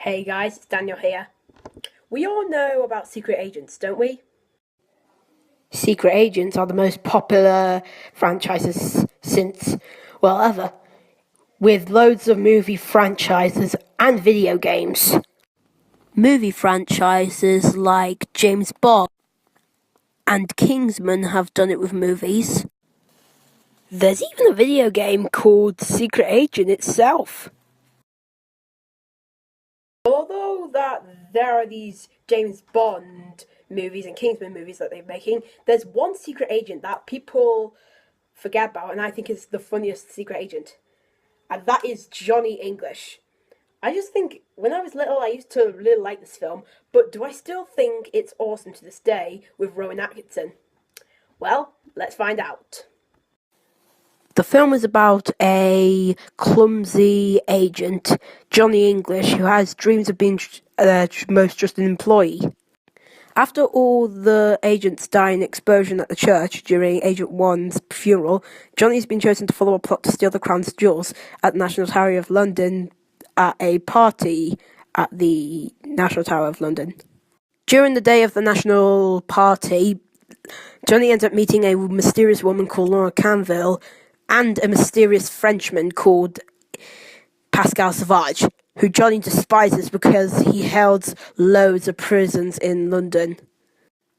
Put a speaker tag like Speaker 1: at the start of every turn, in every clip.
Speaker 1: Hey guys, it's Daniel here. We all know about secret agents, don't we? Secret agents are the most popular franchises since, well, ever, with loads of movie franchises and video games. Movie franchises like James Bond and Kingsman have done it with movies. There's even a video game called Secret Agent itself. Although that there are these James Bond movies and Kingsman movies that they're making, there's one secret agent that people forget about, and I think is the funniest secret agent, and that is Johnny English. I just think when I was little, I used to really like this film, but do I still think it's awesome to this day with Rowan Atkinson? Well, let's find out. The film is about a clumsy agent, Johnny English, who has dreams of being most trusted employee. After all the agents die in an explosion at the church during Agent 1's funeral, Johnny's been chosen to follow a plot to steal the crown's jewels at the National Tower of London at a party at the National Tower of London. During the day of the national party, Johnny ends up meeting a mysterious woman called Laura Canville and a mysterious Frenchman called Pascal Sauvage, who Johnny despises because he held loads of prisons in London.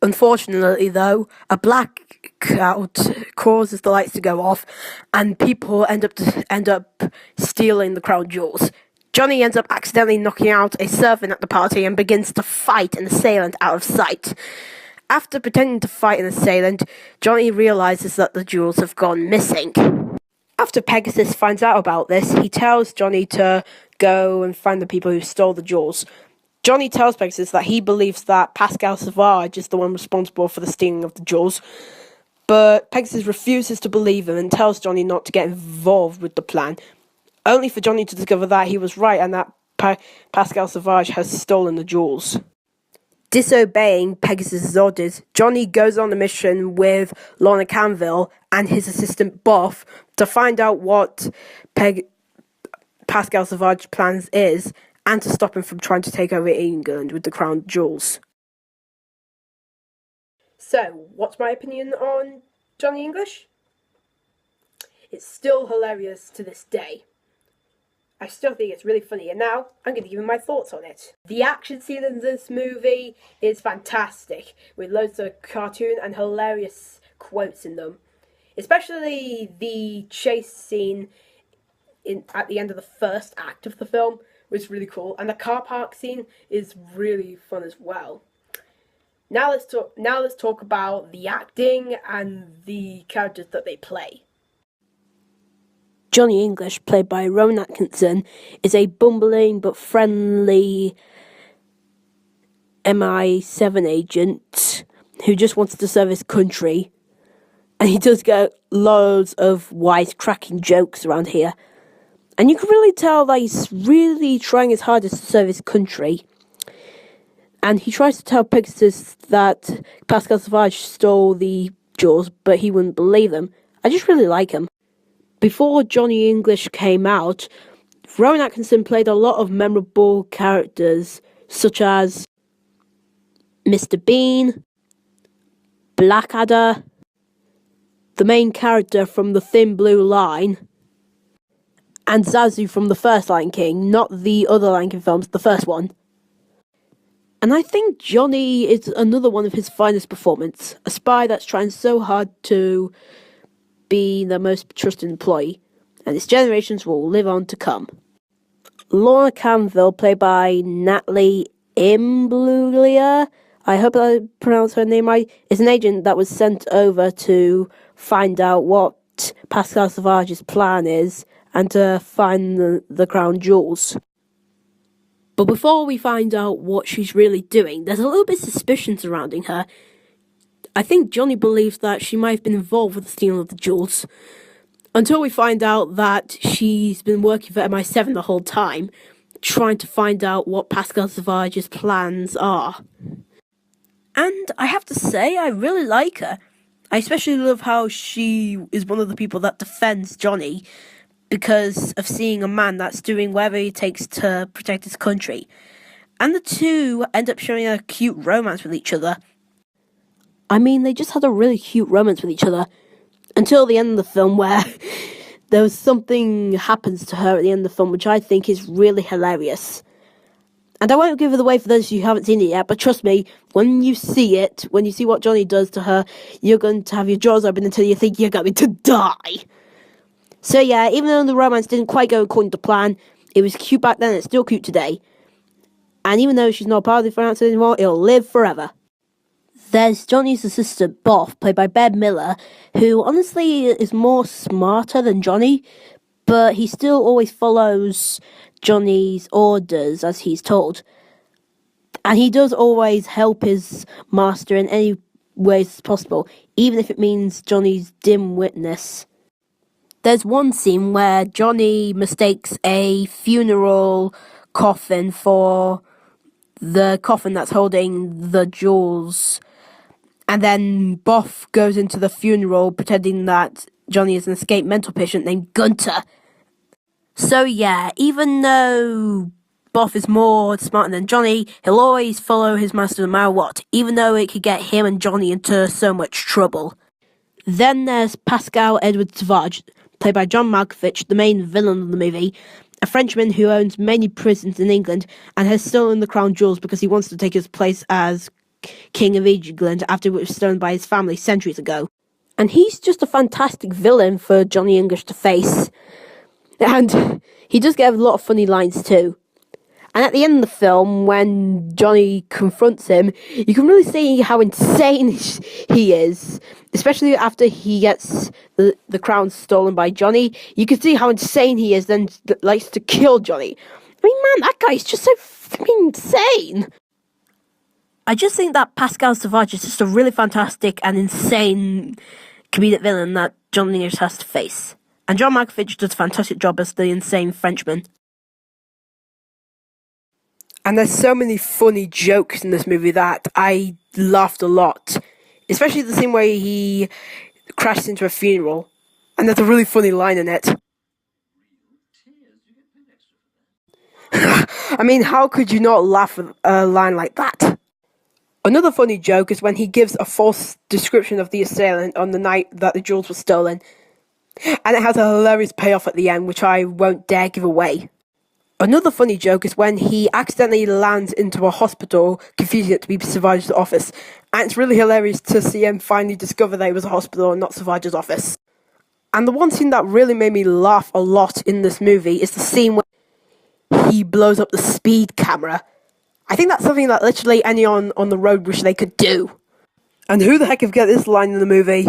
Speaker 1: Unfortunately, though, a blackout causes the lights to go off, and people end up stealing the crown jewels. Johnny ends up accidentally knocking out a servant at the party and begins to fight an assailant out of sight. After pretending to fight an assailant, Johnny realizes that the jewels have gone missing. After Pegasus finds out about this, he tells Johnny to go and find the people who stole the jewels. Johnny tells Pegasus that he believes that Pascal Sauvage is the one responsible for the stealing of the jewels, but Pegasus refuses to believe him and tells Johnny not to get involved with the plan, only for Johnny to discover that he was right and that Pascal Sauvage has stolen the jewels. Disobeying Pegasus' orders, Johnny goes on a mission with Lorna Canville and his assistant Boff to find out what Pascal Sauvage's plans is and to stop him from trying to take over England with the crown jewels. So, what's my opinion on Johnny English? It's still hilarious to this day. I still think it's really funny, and now I'm going to give you my thoughts on it. The action scene in this movie is fantastic, with loads of cartoon and hilarious quotes in them. Especially the chase scene at the end of the first act of the film was really cool, and the car park scene is really fun as well. Now let's talk about the acting and the characters that they play. Johnny English, played by Rowan Atkinson, is a bumbling but friendly MI7 agent who just wants to serve his country. And he does get loads of wisecracking jokes around here. And you can really tell that he's really trying his hardest to serve his country. And he tries to tell Pegasus that Pascal Sauvage stole the jewels, but he wouldn't believe them. I just really like him. Before Johnny English came out, Rowan Atkinson played a lot of memorable characters, such as Mr. Bean, Blackadder, the main character from The Thin Blue Line, and Zazu from the first Lion King, not the other Lion King films, the first one. And I think Johnny is another one of his finest performances, a spy that's trying so hard to be the most trusted employee, and its generations will live on to come. Laura Canville, played by Natalie Imbruglia, I hope I pronounced her name right, is an agent that was sent over to find out what Pascal Sauvage's plan is and to find the crown jewels. But before we find out what she's really doing, there's a little bit of suspicion surrounding her. I think Johnny believes that she might have been involved with the stealing of the jewels, until we find out that she's been working for MI7 the whole time, trying to find out what Pascal Sauvage's plans are. And I have to say, I really like her. I especially love how she is one of the people that defends Johnny,
Speaker 2: because of seeing a man that's doing whatever he takes to protect his country. And the two end up showing a cute romance with each other. I mean, they just had a really cute romance with each other until the end of the film, where there was something happens to her at the end of the film, which I think is really hilarious. And I won't give it away for those who haven't seen it yet, but trust me, when you see it, when you see what Johnny does to her, you're going to have your jaws open until you think you're going to die. So yeah, even though the romance didn't quite go according to plan, it was cute back then, it's still cute today. And even though she's not part of the finance anymore, it'll live forever. There's Johnny's assistant, Boff, played by Bev Miller, who honestly is more smarter than Johnny, but he still always follows Johnny's orders as he's told. And he does always help his master in any ways possible, even if it means Johnny's dim witness. There's one scene where Johnny mistakes a funeral coffin for the coffin that's holding the jewels. And then Boff goes into the funeral pretending that Johnny is an escaped mental patient named Gunter. So yeah, even though Boff is more smart than Johnny, he'll always follow his master no matter what, even though it could get him and Johnny into so much trouble. Then there's Pascal Edward Savage, played by John Malkovich, the main villain of the movie, a Frenchman who owns many prisons in England and has stolen the crown jewels because he wants to take his place as King of England after it was stolen by his family centuries ago. And he's just a fantastic villain for Johnny English to face. And he does get a lot of funny lines too. And at the end of the film, when Johnny confronts him, you can really see how insane he is. Especially after he gets the crown stolen by Johnny. You can see how insane he is, then likes to kill Johnny. I mean, man, that guy's just so fucking insane. I just think that Pascal Savage is just a really fantastic and insane comedic villain that John English has to face. And John Malkovich does a fantastic job as the insane Frenchman.
Speaker 1: And there's so many funny jokes in this movie that I laughed a lot. Especially the scene where he crashes into a funeral. And there's a really funny line in it. I mean, how could you not laugh at a line like that? Another funny joke is when he gives a false description of the assailant on the night that the jewels were stolen. And it has a hilarious payoff at the end, which I won't dare give away. Another funny joke is when he accidentally lands into a hospital, confusing it to be Savage's office. And it's really hilarious to see him finally discover that it was a hospital and not Savage's office. And the one scene that really made me laugh a lot in this movie is the scene where he blows up the speed camera. I think that's something that literally anyone on the road wish they could do. And who the heck have got this line in the movie?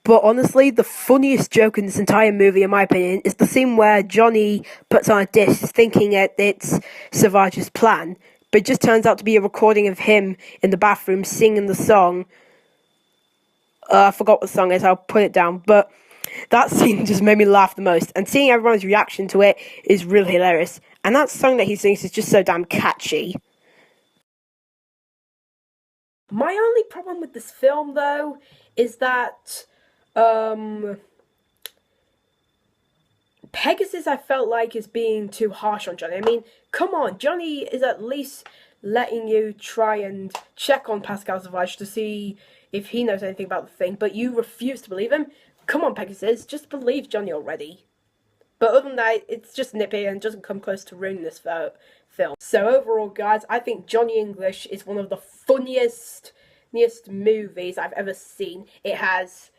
Speaker 1: But honestly, the funniest joke in this entire movie, in my opinion, is the scene where Johnny puts on a disc thinking it's Savage's plan, but it just turns out to be a recording of him in the bathroom singing the song. I forgot what the song is, I'll put it down, but that scene just made me laugh the most, and seeing everyone's reaction to it is really hilarious. And that song that he sings is just so damn catchy. My only problem with this film, though, is that Pegasus, I felt like, is being too harsh on Johnny. I mean, come on, Johnny is at least letting you try and check on Pascal Savage to see if he knows anything about the thing, but you refuse to believe him. Come on, Pegasus, just believe Johnny already. But other than that, it's just nippy and doesn't come close to ruining this film. So overall, guys, I think Johnny English is one of the funniest movies I've ever seen. It has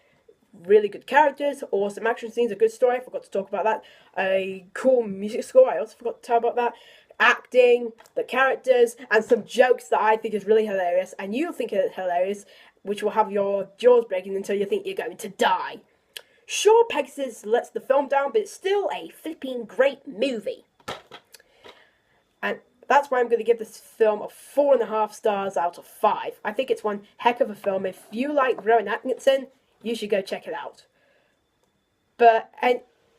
Speaker 1: really good characters, awesome action scenes, a good story, I forgot to talk about that, a cool music score, I also forgot to talk about that, acting, the characters, and some jokes that I think is really hilarious, and you'll think it's hilarious, which will have your jaws breaking until you think you're going to die. Sure, Pegasus lets the film down, but it's still a flipping great movie. And that's why I'm going to give this film a 4.5 stars out of 5. I think it's one heck of a film. If you like Rowan Atkinson, you should go check it out. But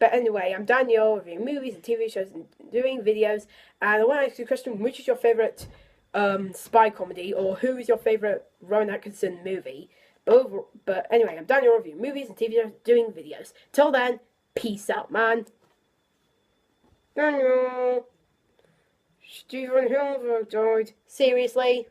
Speaker 1: anyway, I'm Daniel, reviewing movies and TV shows and doing videos. And I want to ask you a question, which is your favourite spy comedy, or who is your favourite Rowan Atkinson movie. But anyway, I'm Daniel Review Movies and TV shows doing videos. Till then, peace out, man. Daniel. Stephen Hilbert died. Seriously?